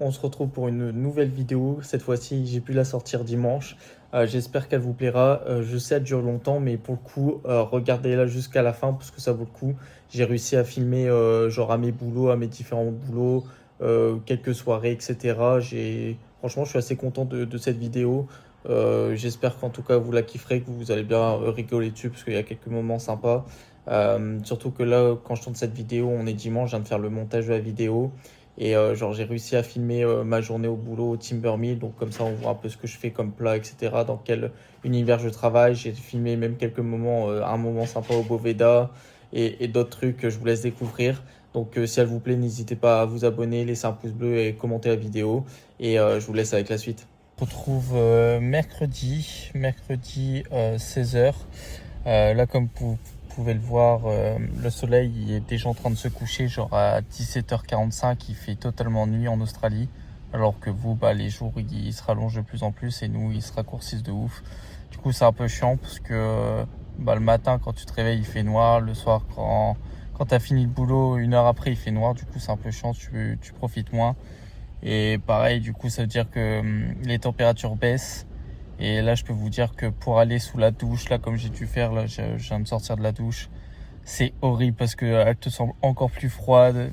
On se retrouve pour une nouvelle vidéo. Cette fois-ci, j'ai pu la sortir dimanche. J'espère qu'elle vous plaira. Je sais, elle dure longtemps, mais pour le coup, regardez-la jusqu'à la fin parce que ça vaut le coup. J'ai réussi à filmer genre à mes boulots, à mes différents boulots, quelques soirées, etc. Franchement, je suis assez content de cette vidéo. J'espère qu'en tout cas, vous la kifferez, que vous allez bien rigoler dessus parce qu'il y a quelques moments sympas. Surtout que là, quand je tourne cette vidéo, on est dimanche, je viens de faire le montage de la vidéo. Et genre, j'ai réussi à filmer ma journée au boulot au Timber Mill. Donc, comme ça, on voit un peu ce que je fais comme plat, etc. Dans quel univers je travaille. J'ai filmé même quelques moments, un moment sympa au Boveda et d'autres trucs que je vous laisse découvrir. Donc, si elle vous plaît, n'hésitez pas à vous abonner, laisser un pouce bleu et commenter la vidéo. Et je vous laisse avec la suite. On se retrouve mercredi 16h. Là, comme vous pouvez le voir, le soleil il est déjà en train de se coucher, genre à 17h45, il fait totalement nuit en Australie. Alors que vous, bah, les jours, ils se rallongent de plus en plus et nous, ils se raccourcissent de ouf. Du coup, c'est un peu chiant parce que bah, le matin, quand tu te réveilles, il fait noir. Le soir, quand tu as fini le boulot, une heure après, il fait noir. Du coup, c'est un peu chiant, tu profites moins. Et pareil, du coup, ça veut dire que les températures baissent. Et là, je peux vous dire que pour aller sous la douche, là, comme j'ai dû faire, là, je viens de sortir de la douche, c'est horrible parce que elle te semble encore plus froide.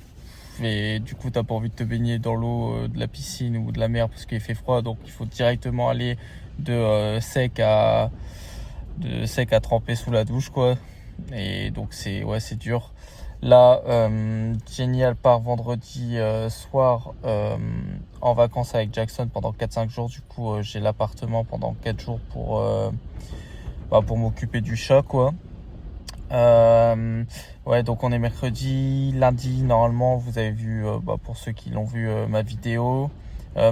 Et du coup, t'as pas envie de te baigner dans l'eau de la piscine ou de la mer parce qu'il fait froid. Donc, il faut directement aller de sec à tremper sous la douche, quoi. Et donc, c'est dur. Là, Jenny, elle part vendredi soir en vacances avec Jackson pendant 4-5 jours. Du coup, j'ai l'appartement pendant 4 jours pour m'occuper du chat, quoi. Ouais, donc on est mercredi. Lundi, normalement, vous avez vu, pour ceux qui l'ont vu, ma vidéo.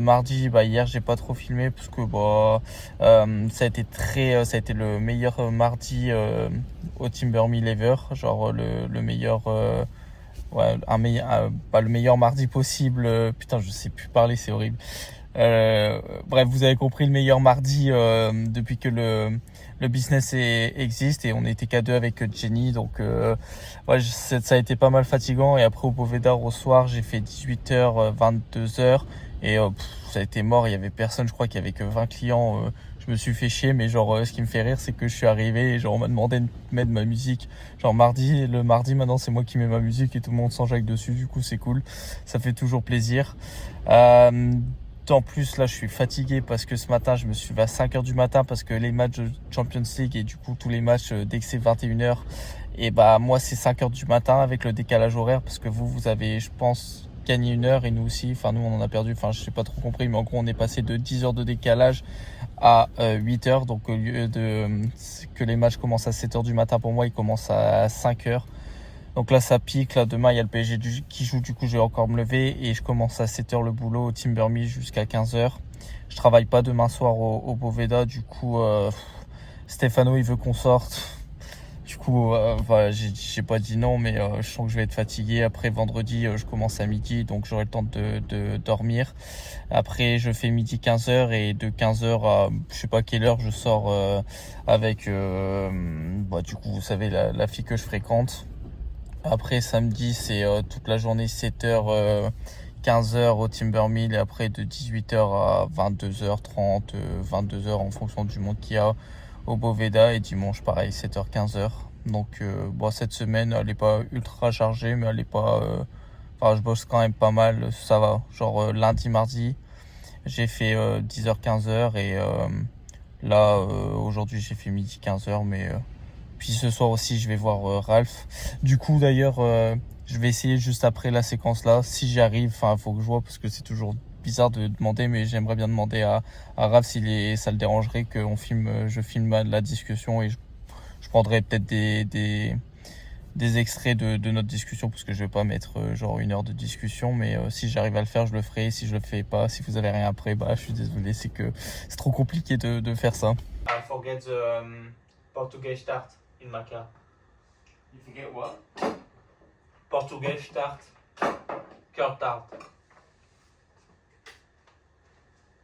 Mardi, hier, j'ai pas trop filmé parce que ça a été le meilleur mardi au Timber Mill ever. Genre le meilleur. Ouais, pas le meilleur mardi possible. Putain, je sais plus parler, c'est horrible. Bref, vous avez compris, le meilleur mardi depuis que le business existe, et on était qu'à deux avec Jenny. Donc ouais, ça a été pas mal fatigant. Et après au Bovedar au soir, j'ai fait 18h 22h, et ça a été mort, il y avait personne. Je crois qu'il y avait que 20 clients. Je me suis fait chier, mais genre ce qui me fait rire, c'est que je suis arrivé et genre on m'a demandé de mettre ma musique. Genre le mardi maintenant, c'est moi qui mets ma musique et tout le monde s'enjaille dessus. Du coup, c'est cool, ça fait toujours plaisir. euh, En plus, là, je suis fatigué parce que ce matin, je me suis levé à 5h du matin parce que les matchs de Champions League, et du coup, tous les matchs, dès que c'est 21h, et bah, moi, c'est 5h du matin avec le décalage horaire parce que vous avez, je pense, gagné une heure, et nous aussi. Enfin, nous, on en a perdu. Enfin, je sais pas trop compris, mais en gros, on est passé de 10 heures de décalage à 8 heures. Donc, au lieu que les matchs commencent à 7h du matin, pour moi, ils commencent à 5h. Donc là, ça pique. Là, demain, il y a le PSG qui joue. Du coup, je vais encore me lever et je commence à 7h le boulot au Timbermill jusqu'à 15h. Je travaille pas demain soir au Boveda. Du coup, Stéphano, il veut qu'on sorte. Du coup, voilà, j'ai pas dit non, mais je sens que je vais être fatigué. Après, vendredi, je commence à midi, donc j'aurai le temps de dormir. Après, je fais midi 15h, et de 15h à je sais pas quelle heure, je sors avec, du coup, vous savez, la fille que je fréquente. Après, samedi, c'est toute la journée, 7h, 15h au Timbermill, et après de 18h à 22h30, 22h en fonction du monde qu'il y a au Boveda. Et dimanche, pareil, 7h, 15h. Donc, cette semaine, elle est pas ultra chargée, mais elle est pas. Enfin, je bosse quand même pas mal, ça va. Genre, lundi, mardi, j'ai fait 10h, 15h, et là, aujourd'hui, j'ai fait midi, 15h, mais. Puis ce soir aussi, je vais voir Ralph. Du coup, d'ailleurs, je vais essayer juste après la séquence là. Si j'y arrive, enfin, il faut que je vois parce que c'est toujours bizarre de demander, mais j'aimerais bien demander à Ralph ça le dérangerait qu'on je filme la discussion, et je prendrai peut-être des extraits de notre discussion parce que je vais pas mettre genre 1 heure de discussion, mais si j'arrive à le faire, je le ferai. Si je le fais pas, si vous avez rien après, je suis désolé, c'est que c'est trop compliqué de faire ça. I forget the Portuguese start in my car. You forget what? Portuguese start. Cœur tart.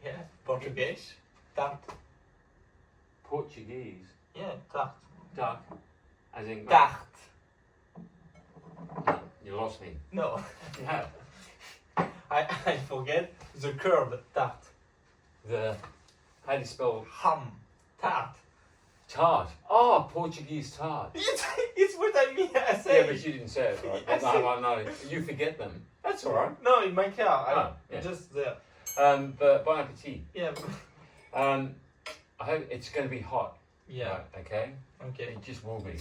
Yeah, Portuguese. Tart. Portuguese. Yeah, tart. Duck. As in. Tart. You lost me. No. Yeah. I forget the curd tart. How do you spell Ham tart. tart? Oh, Portuguese tart. It's what I mean. I Yeah, say. but you didn't say it right. I said- No, you forget them. That's all right. No, in my car. Oh, yeah. Just there. But bon appetit. Yeah. I hope it's going to be hot. Yeah. Right, okay. Okay. It just will be.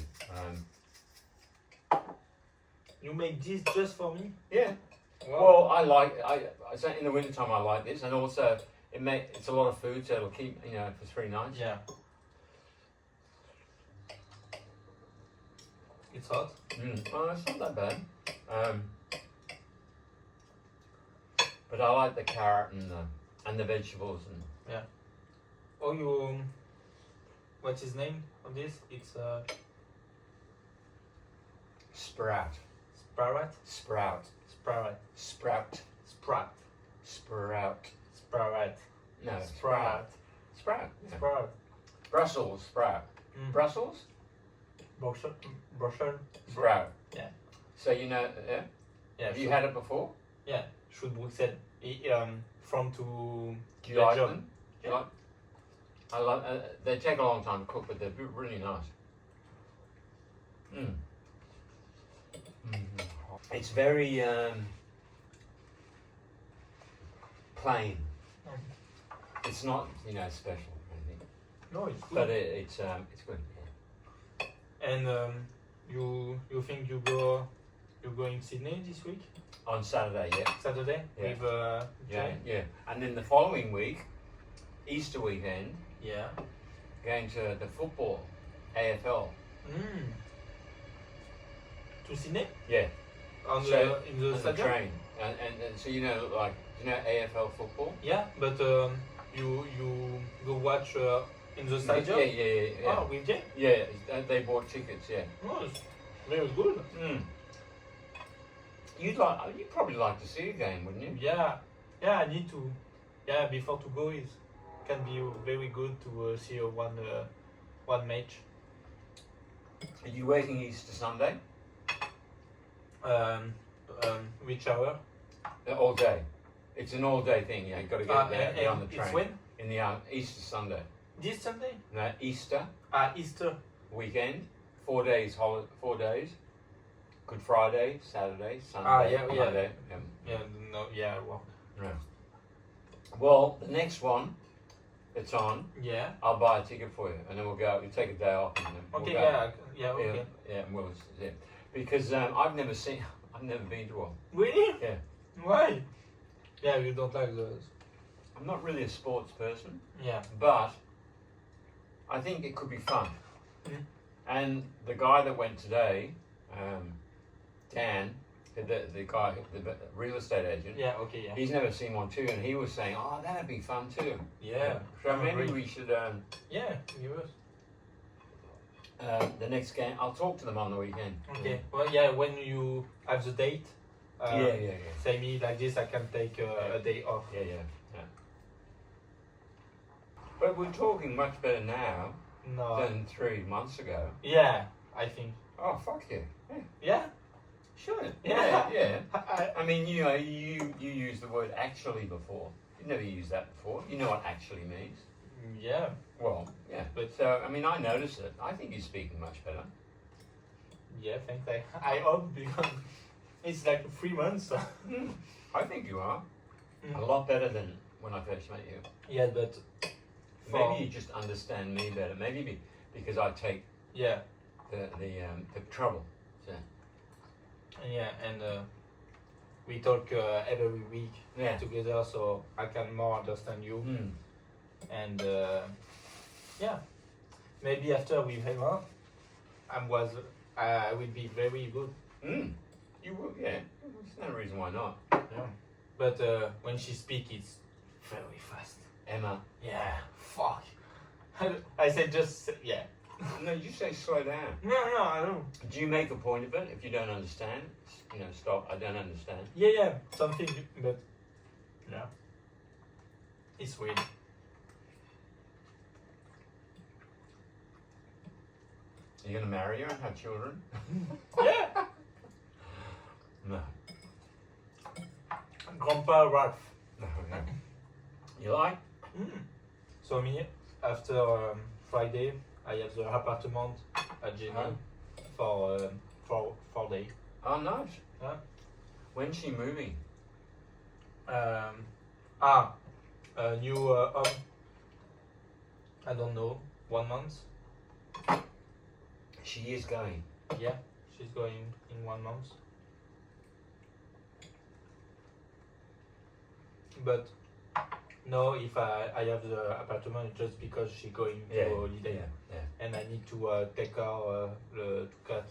You make this just for me? Yeah. Wow. Well, I say in the wintertime I like this, and also it's a lot of food, so it'll keep for 3 nights. Yeah. It's hot. Well, it's not that bad. But I like the carrot and the vegetables and. Oh, you. What's his name of this? It's Sprout. Sprout. Sprout. Sprout. Sprout. Sprout. Sprout. Sprout. No. Sprout. Sprout. Yeah. Sprout. Brussels sprout. Brussels. Brussels. Sprout. Yeah. So yeah. Yeah. Have you had it before? Yeah. Should Bruxelles. From to. Do you like Belgium. them? Do you like? I love. They take a long time to cook, but they're really nice. It's very plain. It's not special or anything, No, it's good. but it's good. Yeah. And you think you go in Sydney this week? On Saturday, yeah. Saturday? Yeah. With Yeah, Jane? yeah. And then the following week, Easter weekend, Yeah. going to the football, AFL. To Sydney? Yeah. In On the the stadium? train. And so AFL football? Yeah, but you go watch in the stadium? Yeah. Oh, with Jane? Yeah, they bought tickets, yeah. Oh, it's very good. You'd probably like to see a game, wouldn't you? Yeah, I need to. Yeah, before to go is can be very good to see one match. Are you working Easter Sunday? Which hour? All day. It's an all-day thing. Yeah, you got to get on the train. It's when? In the Easter Sunday. This Sunday? No, Easter Easter. weekend. 4 days. 4 days. Good Friday, Saturday, Sunday, yeah. Monday. Well. Yeah. Well, the next one that's on, Yeah. I'll buy a ticket for you, and then we'll go. We'll take a day off, and then we'll Okay. go. Okay. Yeah. Because I've never been to one. Really? Yeah. Why? Yeah, you don't like those. I'm not really a sports person, Yeah. but I think it could be fun. And the guy that went today, Dan, the guy, the real estate agent, Yeah. Okay. Yeah. he's never seen one too, and he was saying, "Oh, that'd be fun too." Yeah. So maybe Great. we should. Yeah. Give us. The next game, I'll talk to them on the weekend. Okay. Well, yeah. When you have the date. Yeah. Say me like this, I can take a day off. Yeah. But we're talking much better now No. than 3 months ago. Yeah. I think. Oh, fuck yeah. Yeah. Sure. Yeah. Yeah. I, I mean, you used the word actually before. You never used that before. You know what actually means. yeah. Well, yeah. But- So, I mean, I noticed it. I think you're speaking much better. Yeah. Thanks. I hope because it's like 3 months. I think you are. Mm. A lot better than when I first met you. Yeah, but. Maybe you just understand me better. Maybe because I take Yeah. the trouble. So, Yeah, and we talk every week yeah. together, so I can more understand you. Mm. And yeah, maybe after we hang out, I will be very good. Mm. You will, yeah. There's no reason why not. Yeah. But when she speaks, it's very fast. Emma. Yeah. Fuck. I said just yeah. No, you say slow down. No, I don't. Do you make a point of it? If you don't understand, stop. I don't understand. Yeah, something, but yeah, it's weird. Are you gonna marry her and have children? Yeah. No. Grandpa Ralph. You like? So me, after Friday, I have the apartment at Jenny for 4 days. Oh, nice. Huh? When's she moving? A new home. I don't know, 1 month. She is going. Yeah, she's going in 1 month. But no, if I have the apartment, it's just because she's going to holiday, and I need to take her to cat.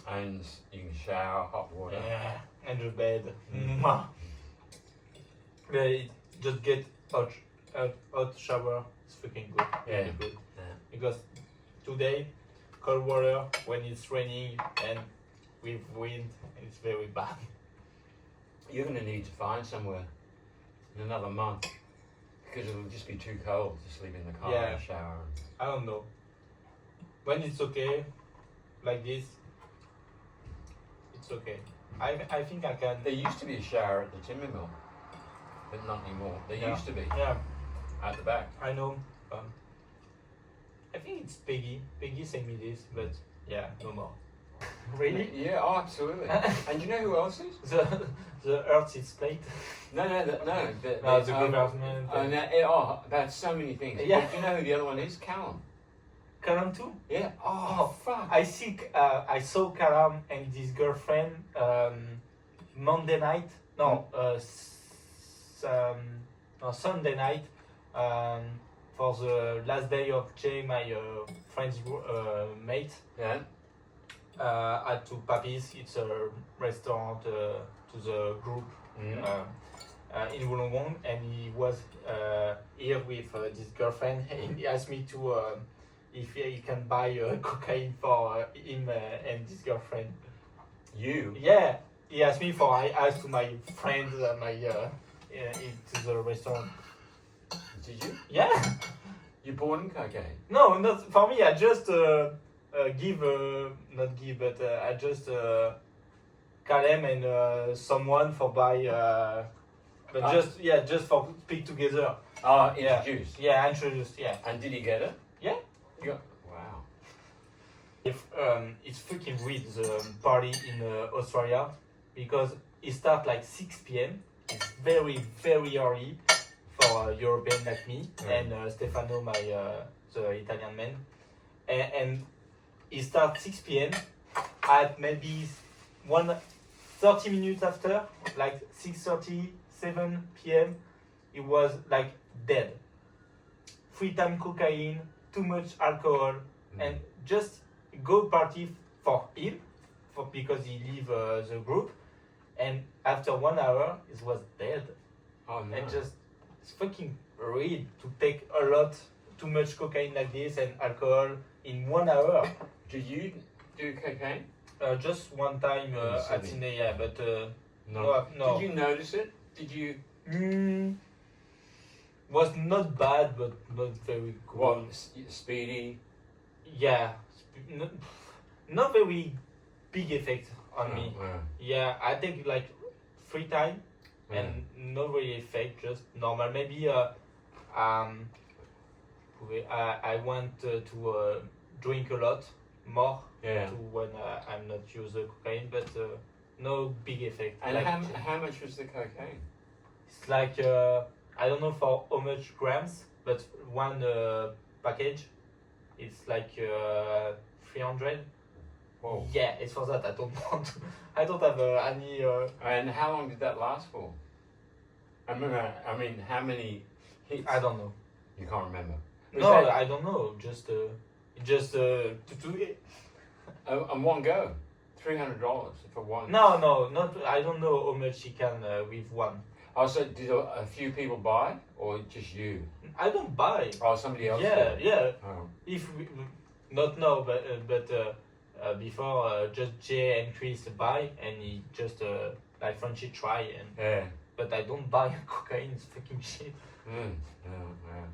And you can shower, hot water. Yeah, and the bed. Mwah. But just get hot shower. It's freaking good. Yeah. Really good. Yeah. Because today, cold water when it's raining and with wind, it's very bad. You're going to need to find somewhere in another month because it'll just be too cold to sleep in the car and shower. I don't know. When it's okay, like this, it's okay. I think I can. There used to be a shower at the timber mill, but not anymore. There used to be. Yeah. At the back. I know. I think it's Peggy. Peggy sent me this, but yeah, no more. Really? Yeah, oh, absolutely. And you know who else is? The Earth is plate. No. The government. About so many things. Yeah. But do you know who the other one is? Callum. Callum too? Yeah. Oh, fuck. I saw Callum and his girlfriend Monday night. Sunday night. For the last day of Jay, my friend's mate. Yeah. At to Papi's. It's a restaurant to the group in Wollongong, and he was here with his girlfriend, and he asked me to if he can buy cocaine for him and his girlfriend. You? Yeah, he asked me for. I asked to my friends to the restaurant. Did you? Yeah. You bought him cocaine? No, not for me. I just I just call him and someone for buy, but just for speak together. Oh, introduced. Yeah, introduced. Yeah. And did he get it? Yeah. Wow. It's freaking weird the party in Australia because it starts like 6 p.m. It's very very early for European like me and Stefano, my the Italian man, and it starts 6 p.m. At maybe 30 minutes after, like 6:30, 7 p.m. It was like dead. 3 times cocaine, too much alcohol, and just go party for him, because he leave the group, and after 1 hour it was dead. Oh no. And just it's fucking weird to take too much cocaine like this and alcohol in 1 hour. Did you do cocaine? Just one time at Sydney, yeah, but No. no. Did you notice it? Did you? Was not bad, but not very good. What? Speedy? Yeah, not very big effect on me. Wow. Yeah, I think like 3 times and no really effect, just normal. Maybe I want to drink a lot more to when I'm not use cocaine, but no big effect. And like, how much was the cocaine? it's like I don't know for how much grams, but one package, it's like 300. Whoa. Yeah, it's for that. I don't want to. I don't have any. And how long did that last for? I mean, how many hits? I don't know. You can't remember. No, I don't know. Just to do it. On one go, $300 for one. No, not. I don't know how much he can with one. Oh, so did a few people buy, or just you? I don't buy. Oh, somebody else. Yeah, did? yeah. Oh. If we, not now, but before just Jay and Chris buy, and he just like Frenchy try and. Yeah. But I don't buy cocaine. It's fucking shit. Yeah.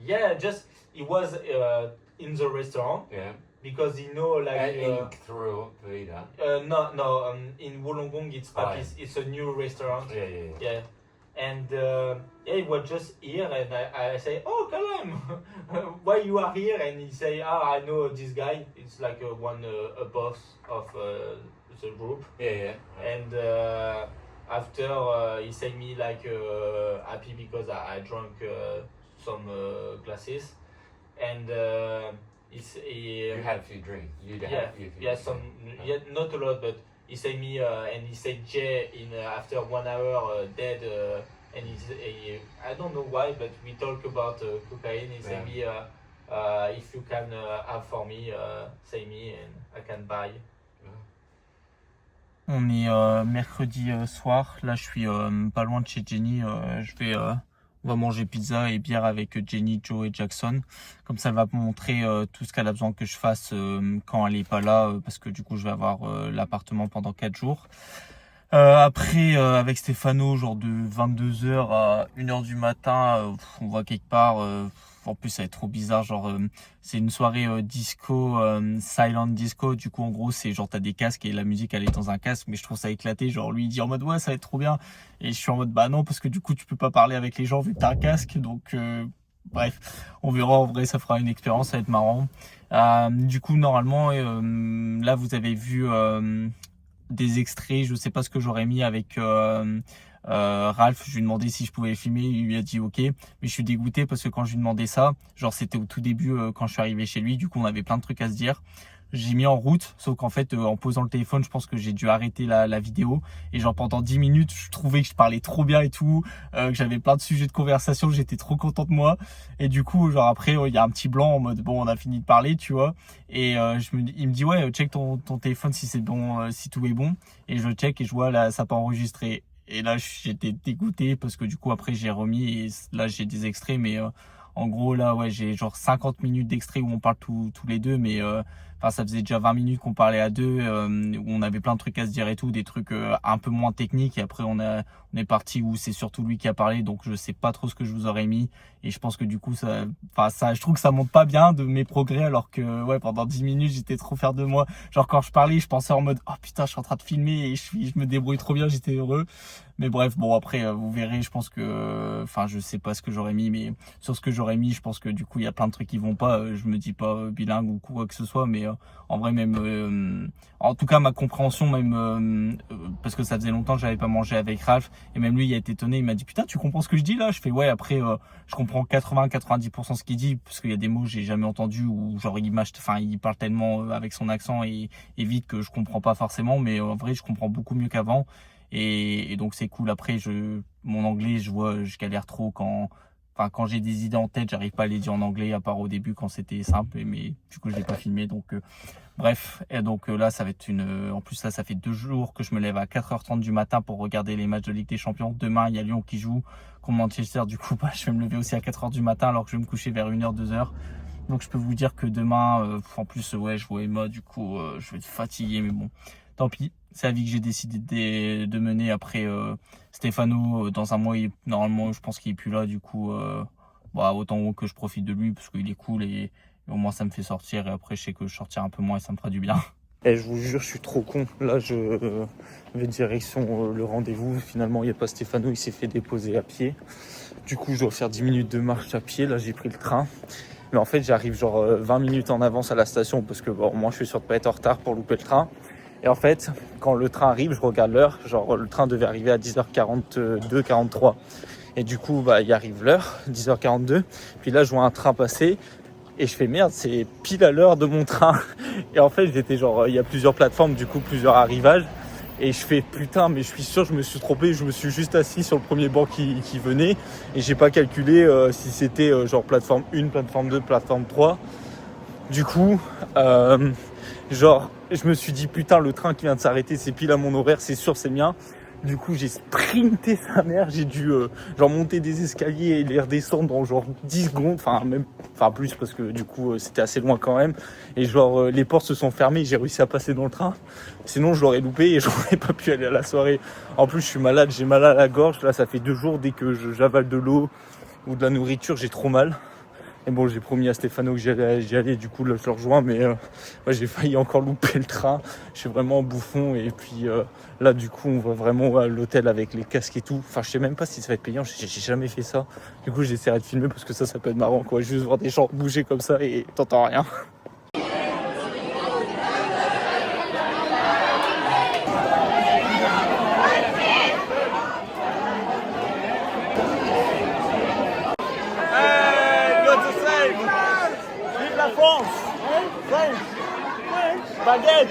Yeah, just it was in the restaurant. Yeah. because you know, like in through Vida. no, in Wollongong it's Oh, it's a new restaurant. Yeah. Yeah, and yeah, he was just here, and I say, oh, Kalam, why you are here? And he say, I know this guy. It's like a boss of the group. Yeah. And after he say me like happy because I drank some glasses, and You had a few drinks. not a lot, but he say me and he said Jay in after 1 hour dead, and I don't know why, but we talk about cocaine. He say me if you can have for me, say me and I can buy. On est mercredi soir. Là, je suis pas loin de chez Jenny. On va manger pizza et bière avec Jenny, Joe et Jackson. Comme ça, elle va me montrer tout ce qu'elle a besoin que je fasse quand elle est pas là, parce que du coup, je vais avoir l'appartement pendant 4 jours. Après, avec Stéphano, genre de 22h à 1h du matin, on va quelque part. En plus, ça va être trop bizarre. Genre, c'est une soirée disco, silent disco. Du coup, en gros, c'est genre, t'as des casques et la musique, elle est dans un casque. Mais je trouve ça éclaté. Genre, lui, il dit en mode, ouais, ça va être trop bien. Et je suis en mode, bah non, parce que du coup, tu peux pas parler avec les gens vu que t'as un casque. Donc, bref, on verra. En vrai, ça fera une expérience. Ça va être marrant. Du coup, normalement, là, vous avez vu des extraits. Je sais pas ce que j'aurais mis avec Ralph. Je lui ai demandé si je pouvais les filmer, il lui a dit ok, mais je suis dégoûté parce que quand je lui ai demandé ça, genre c'était au tout début quand je suis arrivé chez lui, du coup on avait plein de trucs à se dire. J'ai mis en route, sauf qu'en fait en posant le téléphone, je pense que j'ai dû arrêter la vidéo, et genre pendant 10 minutes je trouvais que je parlais trop bien et tout, que j'avais plein de sujets de conversation, j'étais trop content de moi, et du coup genre après il y a un petit blanc en mode bon on a fini de parler, tu vois, et il me dit ouais check ton téléphone si c'est bon, si tout est bon, et je check et je vois là ça n'a pas enregistré. Et là, j'étais dégoûté parce que du coup, après, j'ai remis et là, j'ai des extraits. Mais en gros, là, ouais, j'ai genre 50 minutes d'extraits où on parle tous les deux. Mais ça faisait déjà 20 minutes qu'on parlait à deux, où on avait plein de trucs à se dire et tout, des trucs un peu moins techniques. Et après, on est parti où c'est surtout lui qui a parlé. Donc, je sais pas trop ce que je vous aurais mis. Et je pense que du coup, je trouve que ça montre pas bien de mes progrès, alors que ouais, pendant 10 minutes, j'étais trop fier de moi. Genre, quand je parlais, je pensais en mode, oh putain, je suis en train de filmer et je me débrouille trop bien, j'étais heureux. Mais bref, bon, après, vous verrez, je pense que, je sais pas ce que j'aurais mis, mais sur ce que j'aurais mis, je pense que du coup, il y a plein de trucs qui vont pas. Je me dis pas bilingue ou quoi que ce soit, mais en vrai, même, en tout cas, ma compréhension, même, parce que ça faisait longtemps que j'avais pas mangé avec Ralph, et même lui, il a été étonné, il m'a dit, putain, tu comprends ce que je dis là? Je fais, ouais, après, je comprends 80-90% ce qu'il dit, parce qu'il y a des mots que j'ai jamais entendus, ou genre, il parle tellement avec son accent et vite que je comprends pas forcément, mais en vrai, je comprends beaucoup mieux qu'avant. Et donc c'est cool. Après, mon anglais, je galère trop quand j'ai des idées en tête, j'arrive pas à les dire en anglais, à part au début quand c'était simple, mais du coup je l'ai pas filmé. Donc bref, et donc là ça va être en plus là ça fait 2 jours que je me lève à 4h30 du matin pour regarder les matchs de Ligue des Champions. Demain il y a Lyon qui joue contre Manchester, du coup je vais me lever aussi à 4h du matin alors que je vais me coucher vers 1h, 2h. Donc je peux vous dire que demain, en plus ouais je vois Emma, du coup je vais être fatigué, mais bon, tant pis. C'est la vie que j'ai décidé de mener. Après Stéphano, dans un mois, normalement je pense qu'il est plus là, du coup autant que je profite de lui parce qu'il est cool, et au moins ça me fait sortir, et après je sais que je sortirai un peu moins et ça me fera du bien. Et je vous jure, je suis trop con. Là je vais direction le rendez-vous. Finalement il n'y a pas Stéphano, il s'est fait déposer à pied. Du coup je dois faire 10 minutes de marche à pied. Là j'ai pris le train. Mais en fait j'arrive genre 20 minutes en avance à la station parce que moi je suis sûr de pas être en retard pour louper le train. Et en fait, quand le train arrive, je regarde l'heure. Genre, le train devait arriver à 10h42, 43. Et du coup, il arrive l'heure, 10h42. Puis là, je vois un train passer. Et je fais merde, c'est pile à l'heure de mon train. Et en fait, j'étais genre, il y a plusieurs plateformes, du coup, plusieurs arrivages. Et je fais putain, mais je suis sûr, je me suis trompé. Je me suis juste assis sur le premier banc qui venait. Et j'ai pas calculé si c'était genre plateforme 1, plateforme 2, plateforme 3. Du coup, je me suis dit putain, le train qui vient de s'arrêter, c'est pile à mon horaire, c'est sûr, c'est le mien. Du coup, j'ai sprinté sa mère, j'ai dû monter des escaliers et les redescendre dans genre 10 secondes, plus parce que du coup, c'était assez loin quand même. Et les portes se sont fermées, j'ai réussi à passer dans le train. Sinon, je l'aurais loupé et j'aurais pas pu aller à la soirée. En plus, je suis malade, j'ai mal à la gorge. Là, ça fait 2 jours, dès que j'avale de l'eau ou de la nourriture, j'ai trop mal. Et bon, j'ai promis à Stéphano que j'y allais, du coup là je le rejoins, mais j'ai failli encore louper le train. Je suis vraiment un bouffon, et puis là du coup on va vraiment à l'hôtel avec les casques et tout. Enfin, je sais même pas si ça va être payant, j'ai jamais fait ça. Du coup j'essaierai de filmer parce que ça peut être marrant, quoi, juste voir des gens bouger comme ça et t'entends rien. Baguette!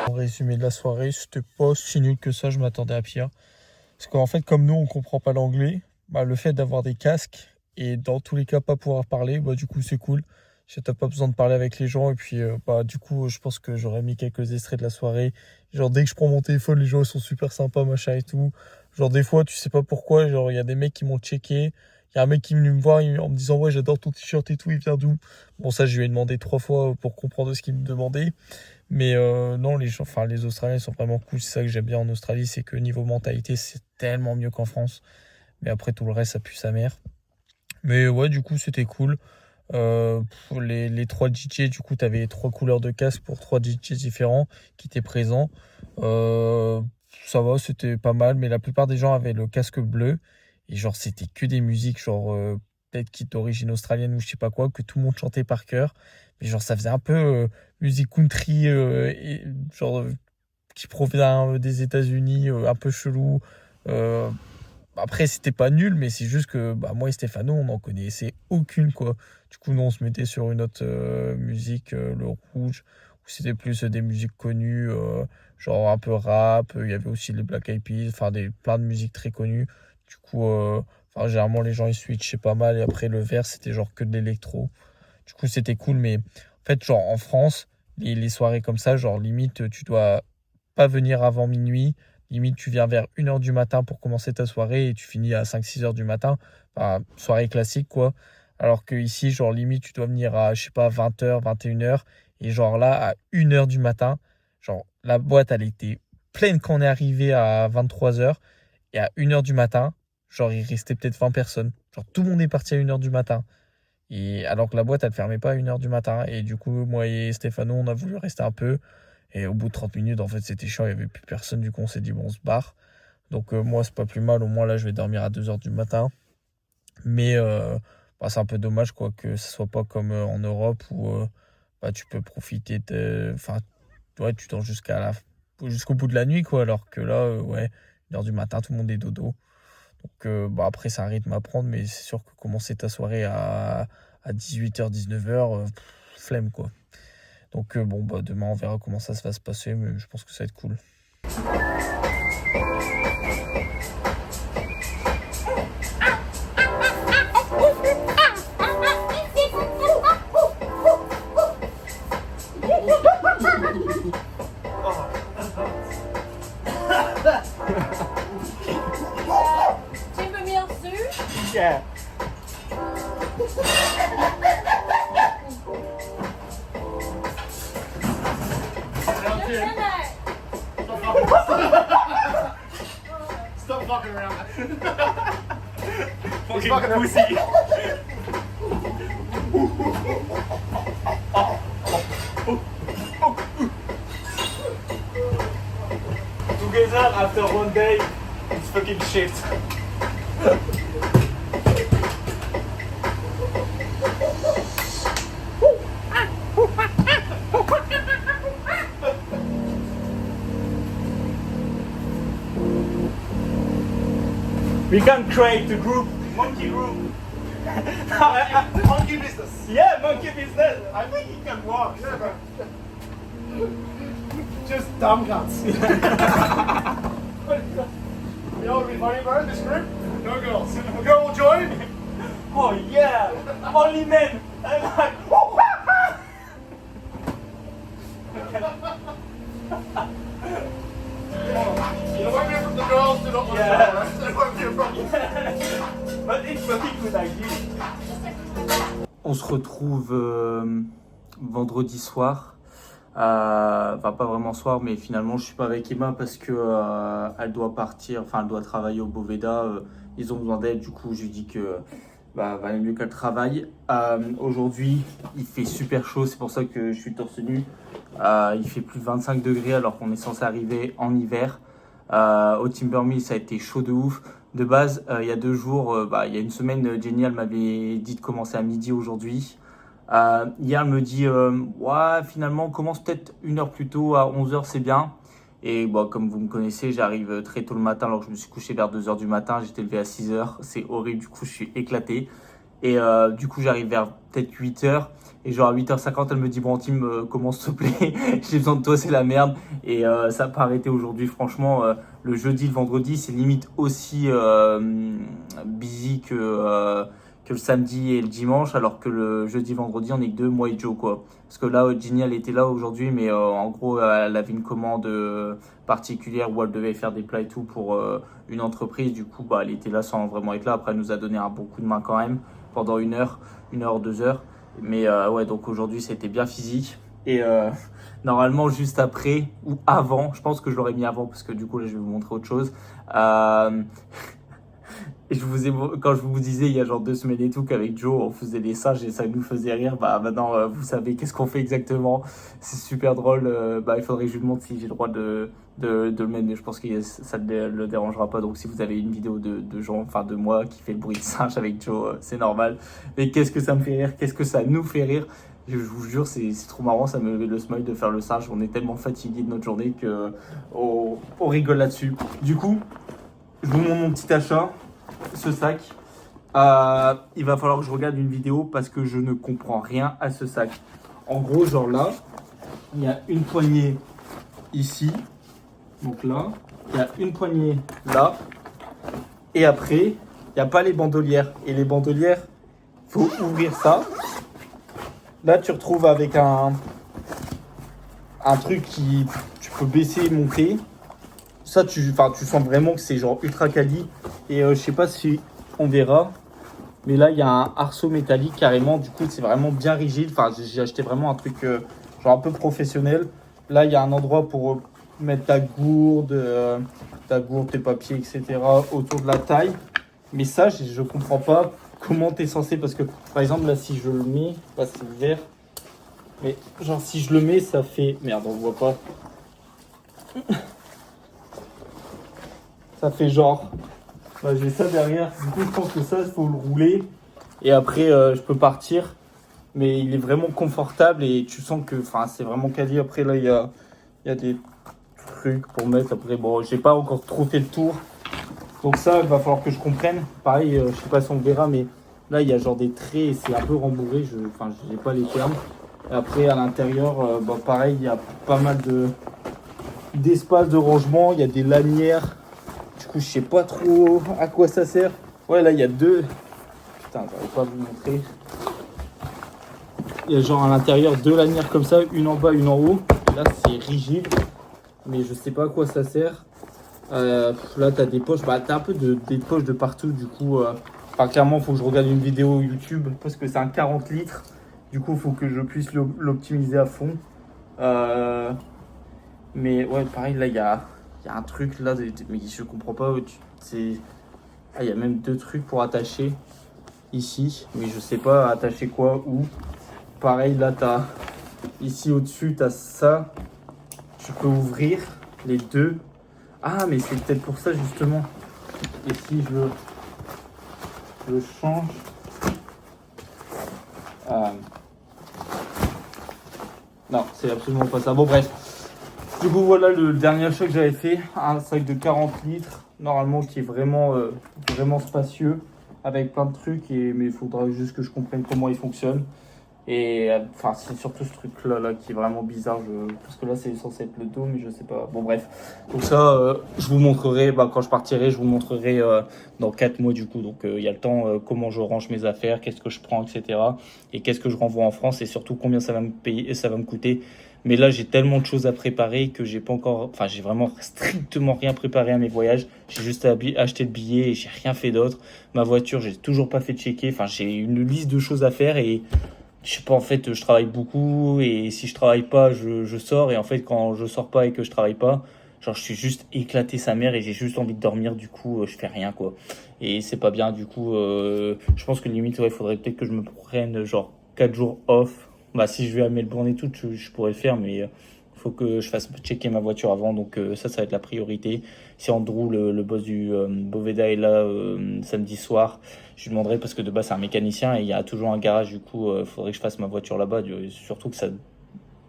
En résumé de la soirée, c'était pas si nul que ça, je m'attendais à pire. Parce qu'en fait, comme nous, on comprend pas l'anglais, le fait d'avoir des casques et dans tous les cas pas pouvoir parler, du coup, c'est cool. T'as pas besoin de parler avec les gens, et puis du coup je pense que j'aurais mis quelques extraits de la soirée. Genre dès que je prends mon téléphone, les gens ils sont super sympas, machin et tout. Genre des fois tu sais pas pourquoi, genre il y a des mecs qui m'ont checké, il y a un mec qui est venu me voir en me disant ouais j'adore ton t-shirt et tout, il vient d'où? Bon, ça je lui ai demandé 3 fois pour comprendre ce qu'il me demandait. Mais non, les gens, enfin les Australiens sont vraiment cool. C'est ça que j'aime bien en Australie, c'est que niveau mentalité c'est tellement mieux qu'en France. Mais après tout le reste ça pue sa mère. Mais ouais, du coup c'était cool. Pour les 3 DJ, du coup, tu avais 3 couleurs de casque pour 3 DJ différents qui étaient présents. Ça va, c'était pas mal, mais la plupart des gens avaient le casque bleu. Et genre, c'était que des musiques, genre, peut-être qui d'origine australienne ou je sais pas quoi, que tout le monde chantait par cœur. Mais genre, ça faisait un peu musique country, et, genre, qui provient des États-Unis, un peu chelou. Après, c'était pas nul, mais c'est juste que moi et Stéphano, on n'en connaissait aucune, quoi. Du coup, nous, on se mettait sur une autre musique, le rouge, où c'était plus des musiques connues, genre un peu rap. Il y avait aussi les Black Eyed Peas, enfin, plein de musiques très connues. Du coup, généralement, les gens, ils switchaient pas mal. Et après, le vert, c'était genre que de l'électro. Du coup, c'était cool, mais en fait, genre, en France, les soirées comme ça, genre, limite, tu dois pas venir avant minuit. Limite, tu viens vers 1h du matin pour commencer ta soirée et tu finis à 5-6h du matin. Enfin, soirée classique, quoi. Alors que ici, genre, limite, tu dois venir à, je sais pas, 20h, 21h. Et genre là, à 1h du matin, genre, la boîte, elle était pleine quand on est arrivé à 23h. Et à 1h du matin, genre, il restait peut-être 20 personnes. Genre, tout le monde est parti à 1h du matin. Et alors que la boîte, elle fermait pas à 1h du matin. Et du coup, moi et Stéphano, on a voulu rester un peu. Et au bout de 30 minutes, en fait, c'était chiant, il n'y avait plus personne. Du coup, on s'est dit, bon, on se barre. Donc, moi, c'est pas plus mal. Au moins, là, je vais dormir à 2h du matin. Mais c'est un peu dommage, quoi, que ce soit pas comme en Europe où tu peux profiter de. Enfin, ouais, tu dors jusqu'au bout de la nuit, quoi. Alors que là, 1h du matin, tout le monde est dodo. Donc, après, c'est un rythme à prendre. Mais c'est sûr que commencer ta soirée à 18h, 19h, flemme, quoi. Donc demain on verra comment ça va se passer, mais je pense que ça va être cool. Tu veux bien dessus? Yeah. Stop fucking around. Fucking pussy. Together after one day, it's fucking shit. We can create a group, monkey group. Monkey business. Yeah, monkey business. I think it can work. Yeah, but just dumb cunts. You know what would be funny about this group? No girls. A girl will join. Oh yeah, only men. I'm like, It won't be from the girls do not want to Yeah. join, right? It won't be a problem. but it's fucking good idea. On se retrouve vendredi soir. Enfin, pas vraiment ce soir, mais finalement, je suis pas avec Emma parce que elle doit partir, enfin, elle doit travailler au Boveda. Ils ont besoin d'aide, du coup, je lui dis que valait mieux qu'elle travaille. Aujourd'hui, il fait super chaud, c'est pour ça que je suis torse nu. Il fait plus de 25 degrés alors qu'on est censé arriver en hiver. Au Timbermill, ça a été chaud de ouf. De base, il y a 2 jours, il y a une semaine, Jenny, elle m'avait dit de commencer à midi aujourd'hui. Hier, elle me dit, ouais, finalement, on commence peut-être 1 heure plus tôt, à 11h, c'est bien. Et bon, comme vous me connaissez, j'arrive très tôt le matin, alors que je me suis couché vers 2h du matin, j'étais levé à 6h, c'est horrible, du coup, je suis éclaté. Et du coup, j'arrive vers peut-être 8h. Et genre à 8h50, elle me dit, bon, Tim, commence s'il te plaît, j'ai besoin de toi, c'est la merde. Et ça n'a pas arrêté aujourd'hui, franchement. Le jeudi, le vendredi, c'est limite aussi busy que le samedi et le dimanche, alors que le jeudi, vendredi, on est que 2, moi et Joe, quoi. Parce que là, Ginny, elle était là aujourd'hui, mais en gros, elle avait une commande particulière où elle devait faire des plats et tout pour une entreprise. Du coup, elle était là sans vraiment être là. Après, elle nous a donné un bon coup de main quand même pendant 1 heure, 2 heures. Mais ouais, donc aujourd'hui, c'était bien physique. Et normalement, juste après ou avant, je pense que je l'aurais mis avant parce que du coup, là, je vais vous montrer autre chose. Et quand je vous disais il y a genre 2 semaines et tout qu'avec Joe on faisait des singes et ça nous faisait rire, maintenant vous savez qu'est-ce qu'on fait exactement. C'est super drôle. Il faudrait que je lui demande si j'ai le droit de le mettre, mais je pense que ça ne le dérangera pas. Donc si vous avez une vidéo de moi qui fait le bruit de singe avec Joe, c'est normal. Mais qu'est-ce que ça me fait rire, qu'est-ce que ça nous fait rire. Je vous jure, c'est trop marrant, ça me met le smile de faire le singe. On est tellement fatigué de notre journée qu'on rigole là-dessus. Du coup, je vous montre mon petit achat. Ce sac, il va falloir que je regarde une vidéo parce que je ne comprends rien à ce sac. En gros, genre là, il y a une poignée ici, donc là, il y a une poignée là, et après, il n'y a pas les bandolières. Et les bandolières, il faut ouvrir ça. Là, tu retrouves avec un truc qui tu peux baisser et monter. Ça, tu sens vraiment que c'est genre ultra quali. Et je sais pas si on verra. Mais là, il y a un arceau métallique carrément. Du coup, c'est vraiment bien rigide. Enfin, j'ai acheté vraiment un truc genre un peu professionnel. Là, il y a un endroit pour mettre ta gourde, tes papiers, etc. autour de la taille. Mais ça, je comprends pas comment tu es censé. Parce que, par exemple, là, si je le mets, c'est vert. Mais genre, si je le mets, ça fait... Merde, on voit pas. Ça fait genre... j'ai ça derrière. Du coup, je pense que ça, il faut le rouler. Et après, je peux partir. Mais il est vraiment confortable et tu sens que c'est vraiment quali. Après, là, il y a des trucs pour mettre. Après, bon, j'ai pas encore trop fait le tour. Donc ça, il va falloir que je comprenne. Pareil, je sais pas si on verra, mais là, il y a genre des traits et c'est un peu rembourré. Je n'ai pas les termes. Et après, à l'intérieur, pareil, il y a pas mal d'espace de rangement. Il y a des lanières. Du coup, je sais pas trop à quoi ça sert. Ouais, là, il y a 2. Putain, j'arrive pas à vous montrer. Il y a genre à l'intérieur 2 lanières comme ça, une en bas, une en haut. Là, c'est rigide, mais je sais pas à quoi ça sert. Là, t'as des poches. T'as un peu des poches de partout. Du coup, clairement, il faut que je regarde une vidéo YouTube parce que c'est un 40 litres. Du coup, il faut que je puisse l'optimiser à fond. Mais ouais, pareil, là, il y a un truc là, mais je comprends pas. Il y a même 2 trucs pour attacher ici, mais je sais pas attacher quoi, où. Pareil, là, t'as ici au-dessus, t'as ça. Tu peux ouvrir les 2. Ah, mais c'est peut-être pour ça justement. Et si je change. Non, c'est absolument pas ça. Bon, bref. Du coup, voilà le dernier achat que j'avais fait. Un sac de 40 litres, normalement, qui est vraiment, vraiment spacieux, avec plein de trucs. Mais il faudra juste que je comprenne comment il fonctionne. Et c'est surtout ce truc-là qui est vraiment bizarre. Parce que là, c'est censé être le dos, mais je sais pas. Bon, bref. Donc ça, je vous montrerai, quand je partirai, je vous montrerai dans 4 mois, du coup. Donc, il y a le temps, comment je range mes affaires, qu'est-ce que je prends, etc. Et qu'est-ce que je renvoie en France, et surtout combien ça va me payer et ça va me coûter. Mais là, j'ai tellement de choses à préparer que j'ai pas encore... j'ai vraiment strictement rien préparé à mes voyages. J'ai juste acheté le billet et j'ai rien fait d'autre. Ma voiture, j'ai toujours pas fait checker. J'ai une liste de choses à faire et je sais pas, en fait, je travaille beaucoup et si je travaille pas, je sors. Et en fait, quand je sors pas et que je travaille pas, genre, je suis juste éclaté sa mère et j'ai juste envie de dormir. Du coup, je fais rien, quoi. Et c'est pas bien. Du coup, je pense que limite, ouais, faudrait peut-être que je me prenne genre 4 jours off. Bah, si je vais à Melbourne et tout, je pourrais le faire, mais faut que je fasse checker ma voiture avant. Donc, ça va être la priorité. Si Andrew, le boss du Boveda, est là samedi soir, je lui demanderai parce que de base c'est un mécanicien et il y a toujours un garage. Du coup, faudrait que je fasse ma voiture là-bas. Surtout que ça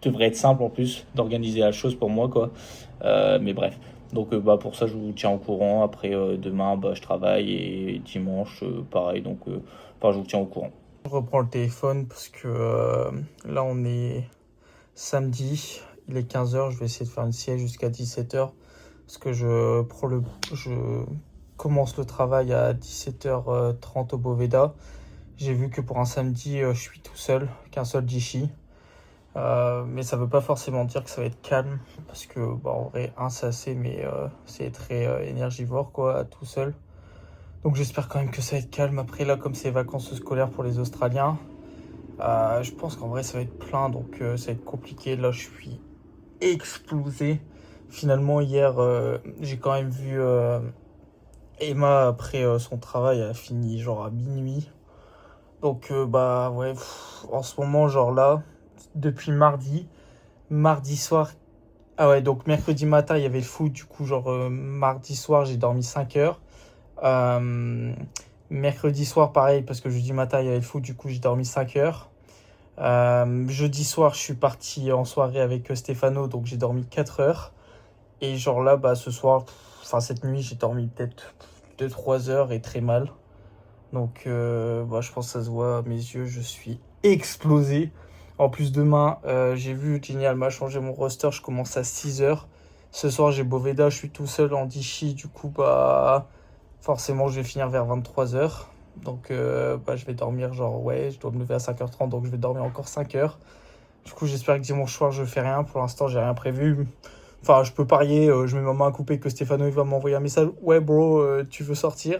devrait être simple en plus d'organiser la chose pour moi, quoi. Mais bref. Donc bah pour ça je vous tiens au courant. Après demain bah je travaille et dimanche pareil. Donc enfin, je vous tiens au courant. Je reprends le téléphone parce que là on est samedi, il est 15h, je vais essayer de faire une sieste jusqu'à 17h parce que je commence le travail à 17h30 au Boveda. J'ai vu que pour un samedi je suis tout seul, qu'un seul Jishi. Mais ça veut pas forcément dire que ça va être calme parce que bah, en vrai c'est assez, mais c'est très énergivore quoi, tout seul. Donc j'espère quand même que ça va être calme. Après là, comme c'est vacances scolaires pour les Australiens, je pense qu'en vrai ça va être plein, donc ça va être compliqué. Là je suis explosé. Finalement hier j'ai quand même vu Emma après son travail, elle a fini genre à minuit. Donc bah ouais, en ce moment genre là, depuis mardi soir, ah ouais, donc mercredi matin il y avait le foot, du coup genre mardi soir j'ai dormi 5 heures. Mercredi soir pareil parce que jeudi matin il y avait le foot, du coup j'ai dormi 5 heures. Jeudi soir je suis parti en soirée avec Stefano, donc j'ai dormi 4 heures. Et genre là bah ce soir, enfin cette nuit j'ai dormi peut-être 2-3 heures et très mal. Donc bah, je pense que ça se voit à mes yeux, je suis explosé. En plus demain j'ai vu Genial m'a changé mon roster, je commence à 6h. Ce soir j'ai Boveda, je suis tout seul en Dishi, du coup bah forcément je vais finir vers 23h. Donc bah, je vais dormir genre ouais, je dois me lever à 5h30, donc je vais dormir encore 5 heures. Du coup j'espère que dimanche soir je fais rien, pour l'instant j'ai rien prévu. Enfin je peux parier, je mets ma main à couper que Stefano il va m'envoyer un message. Ouais bro, tu veux sortir?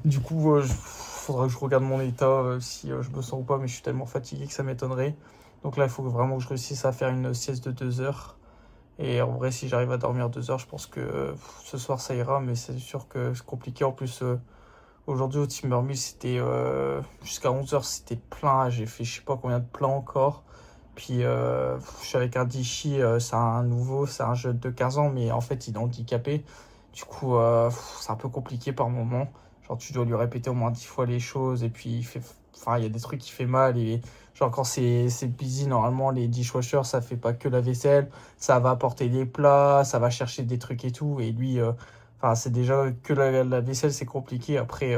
Du coup faudra que je regarde mon état si je me sens ou pas, mais je suis tellement fatigué que ça m'étonnerait. Donc là il faut vraiment que je réussisse à faire une sieste de 2 heures. Et en vrai, si j'arrive à dormir 2 heures, je pense que ce soir ça ira, mais c'est sûr que c'est compliqué. En plus, aujourd'hui au Timbermill, c'était jusqu'à 11h, c'était plein. J'ai fait je sais pas combien de plans encore. Puis je suis avec un Dishi, c'est un jeune de 15 ans, mais en fait il est handicapé. Du coup, c'est un peu compliqué par moment. Genre, tu dois lui répéter au moins 10 fois les choses, et puis il y a des trucs qui fait mal. Et genre, quand c'est busy, normalement, les dishwashers, ça fait pas que la vaisselle, ça va apporter des plats, ça va chercher des trucs et tout. Et lui, c'est déjà que la vaisselle, c'est compliqué. Après,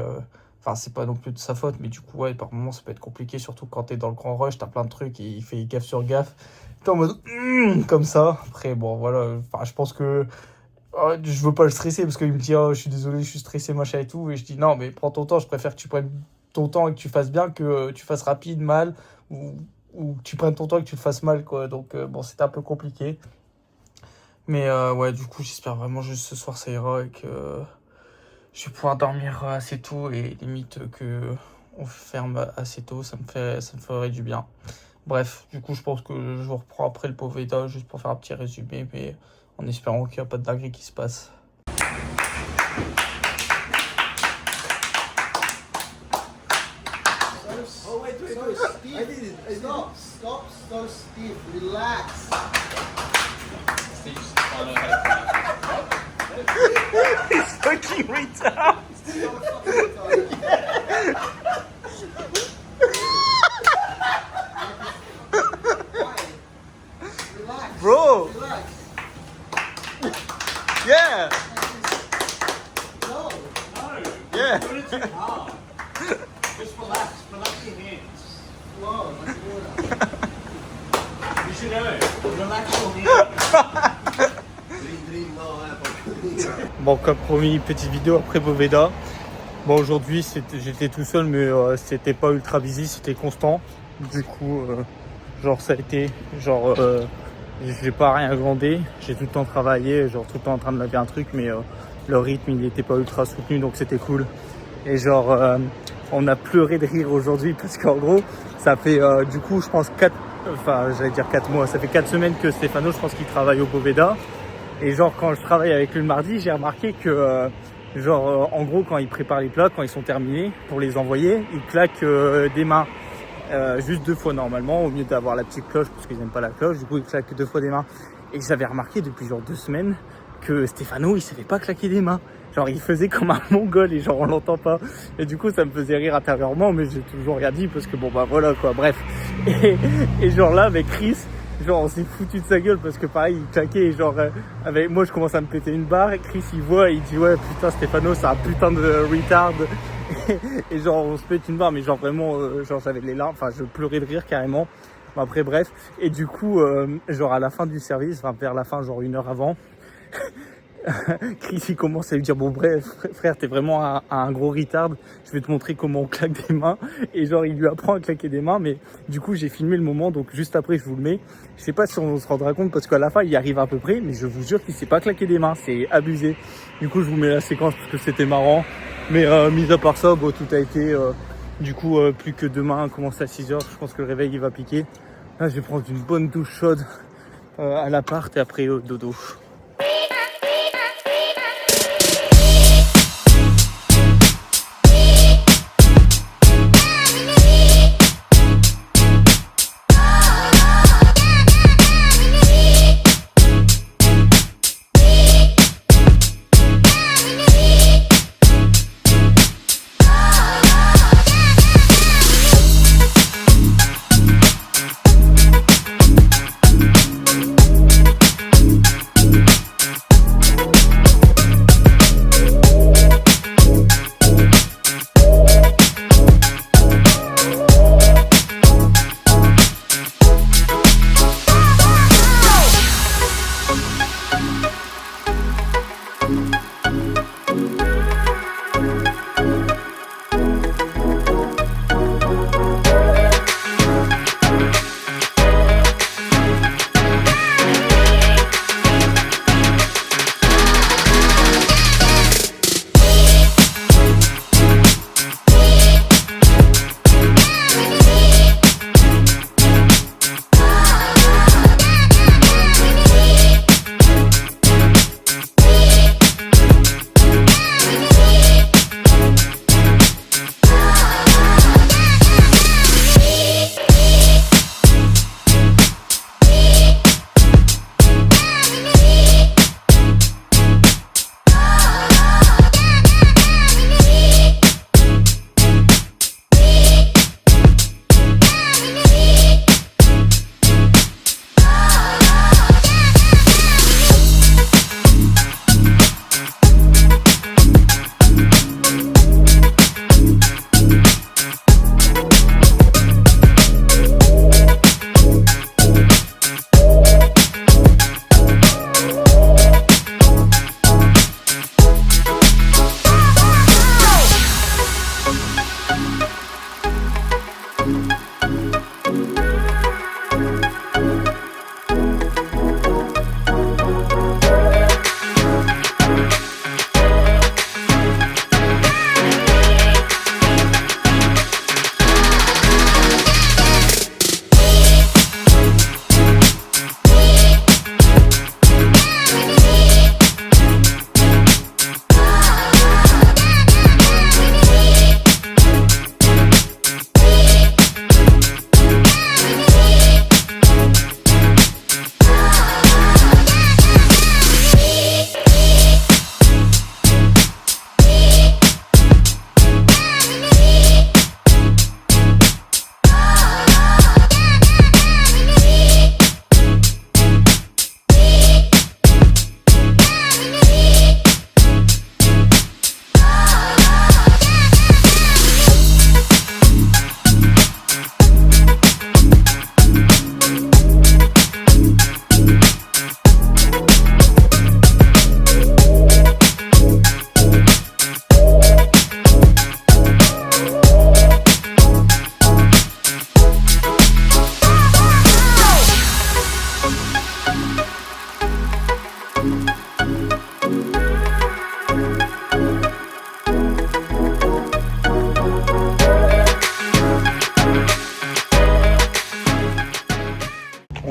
c'est pas non plus de sa faute, mais du coup, ouais, par moments, ça peut être compliqué, surtout quand t'es dans le grand rush, t'as plein de trucs et il fait gaffe sur gaffe. T'es en mode comme ça. Après, bon, voilà, je pense que je veux pas le stresser parce qu'il me dit je suis désolé, je suis stressé, machin et tout. Et je dis non, mais prends ton temps, je préfère que tu prennes ton temps et que tu fasses bien que tu fasses rapide, mal, ou que tu prennes ton temps et que tu le fasses mal, quoi. Donc, bon, c'était un peu compliqué. Mais ouais, du coup, j'espère vraiment juste ce soir ça ira et que je vais pouvoir dormir assez tôt et limite que on ferme assez tôt, ça me ferait du bien. Bref, du coup, je pense que je vous reprends après le Boveda juste pour faire un petit résumé, mais en espérant qu'il n'y a pas de dinguerie qui se passe. Oh wait, Steve. Stop, Steve. Relax. He's fucking retarded. Bro. Relax. Yeah. No. Yeah. Just relax. Relax your hands. Whoa, like water. You should know. Relax your hands. Bon, comme promis, petite vidéo après Boveda. Bon, aujourd'hui, j'étais tout seul, mais c'était pas ultra busy, c'était constant. Du coup, ça a été, j'ai pas rien agrandé. J'ai tout le temps travaillé, tout le temps en train de laver un truc, mais le rythme, il était pas ultra soutenu, donc c'était cool. Et on a pleuré de rire aujourd'hui parce qu'en gros, ça fait du coup, je pense 4 mois, ça fait 4 semaines que Stefano, je pense qu'il travaille au Poveda. Et genre, quand je travaille avec lui le mardi, j'ai remarqué que, en gros, quand il prépare les plats, quand ils sont terminés, pour les envoyer, il claque des mains. Juste 2 fois normalement, au lieu d'avoir la petite cloche, parce qu'ils n'aiment pas la cloche, du coup, il claque 2 fois des mains. Et j'avais remarqué depuis genre 2 semaines que Stefano, il savait pas claquer des mains. Genre, il faisait comme un mongol et genre, on l'entend pas. Et du coup, ça me faisait rire intérieurement, mais j'ai toujours rien dit parce que bon, bah voilà quoi, bref. Et genre là, avec Chris, genre, on s'est foutu de sa gueule parce que pareil, il claquait et genre, avec moi, je commence à me péter une barre. Et Chris, il voit et il dit, ouais, putain, Stefano, c'est un putain de retard. Et genre, on se pète une barre, mais genre vraiment, genre, j'avais les larmes, enfin, je pleurais de rire carrément. Bon, après, bref. Et du coup, genre, à la fin du service, enfin, vers la fin, genre 1 heure avant, Chris il commence à lui dire bon bref frère t'es vraiment un gros retard, je vais te montrer comment on claque des mains. Et genre il lui apprend à claquer des mains, mais du coup j'ai filmé le moment, donc juste après je vous le mets. Je sais pas si on se rendra compte parce qu'à la fin il y arrive à peu près, mais je vous jure qu'il sait pas claquer des mains, c'est abusé. Du coup je vous mets la séquence parce que c'était marrant, mais mis à part ça bon, tout a été du coup plus que demain, commence à 6h, je pense que le réveil il va piquer. Là je vais prendre une bonne douche chaude à l'appart et après dodo.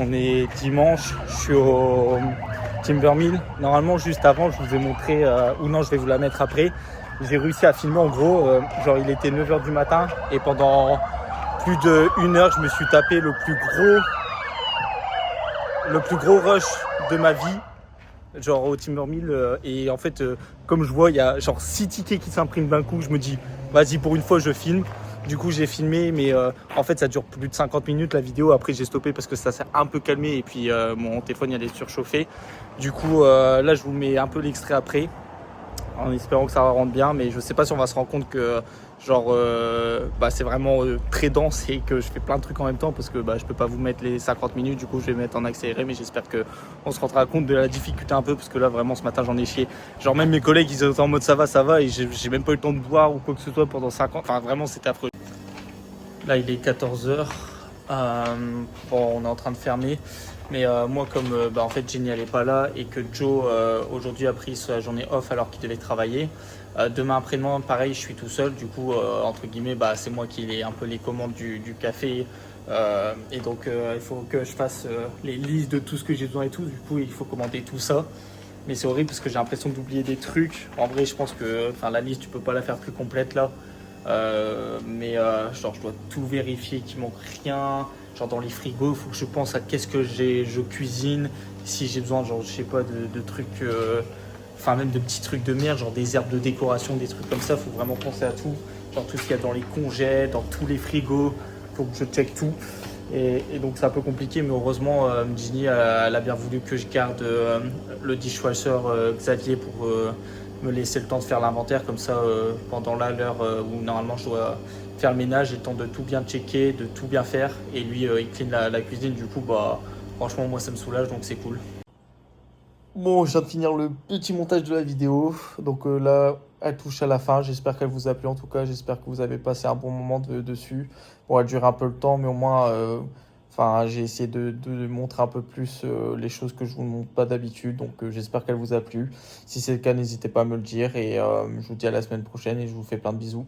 On est dimanche, je suis au Timbermill. Normalement, juste avant, je vous ai montré, ou non, je vais vous la mettre après. J'ai réussi à filmer en gros, genre il était 9h du matin et pendant plus d'1 heure, je me suis tapé le plus gros rush de ma vie, genre au Timbermill. Et en fait, comme je vois, il y a genre 6 tickets qui s'impriment d'un coup. Je me dis, vas-y, pour une fois, je filme. Du coup, j'ai filmé, mais en fait, ça dure plus de 50 minutes la vidéo. Après, j'ai stoppé parce que ça s'est un peu calmé et puis mon téléphone il allait surchauffer. Du coup, là, je vous mets un peu l'extrait après, en espérant que ça rentre bien. Mais je sais pas si on va se rendre compte que genre c'est vraiment très dense et que je fais plein de trucs en même temps parce que je peux pas vous mettre les 50 minutes. Du coup, je vais mettre en accéléré, mais j'espère que on se rendra compte de la difficulté un peu parce que là, vraiment, ce matin, j'en ai chié. Genre même mes collègues, ils étaient en mode ça va et j'ai même pas eu le temps de boire ou quoi que ce soit pendant 50. Enfin, vraiment, c'était affreux. Là, il est 14h. Bon, on est en train de fermer. Mais moi, comme en fait, Jenny elle est pas là et que Joe aujourd'hui a pris sa journée off alors qu'il devait travailler. Demain après-demain, pareil, je suis tout seul. Du coup, entre guillemets, c'est moi qui ai un peu les commandes du café. Et donc, il faut que je fasse les listes de tout ce que j'ai besoin et tout. Du coup, il faut commander tout ça. Mais c'est horrible parce que j'ai l'impression d'oublier des trucs. En vrai, je pense que la liste, tu peux pas la faire plus complète là. Genre je dois tout vérifier qu'il manque rien, genre dans les frigos il faut que je pense à qu'est-ce que je cuisine, si j'ai besoin genre je sais pas de trucs même de petits trucs de merde, genre des herbes de décoration, des trucs comme ça, faut vraiment penser à tout, genre tout ce qu'il y a dans les congés, dans tous les frigos, faut que je check tout. Et donc c'est un peu compliqué, mais heureusement Ginny elle a bien voulu que je garde le dishwasher Xavier pour me laisser le temps de faire l'inventaire, comme ça pendant l'heure où normalement je dois faire le ménage, j'ai le temps de tout bien checker, de tout bien faire, et lui il clean la cuisine. Du coup franchement moi ça me soulage, donc c'est cool. Bon, je viens de finir le petit montage de la vidéo, donc là elle touche à la fin. J'espère qu'elle vous a plu, en tout cas j'espère que vous avez passé un bon moment dessus. Bon, elle dure un peu le temps, mais au moins j'ai essayé de montrer un peu plus les choses que je vous montre pas d'habitude, donc j'espère qu'elle vous a plu. Si c'est le cas, n'hésitez pas à me le dire, et je vous dis à la semaine prochaine et je vous fais plein de bisous.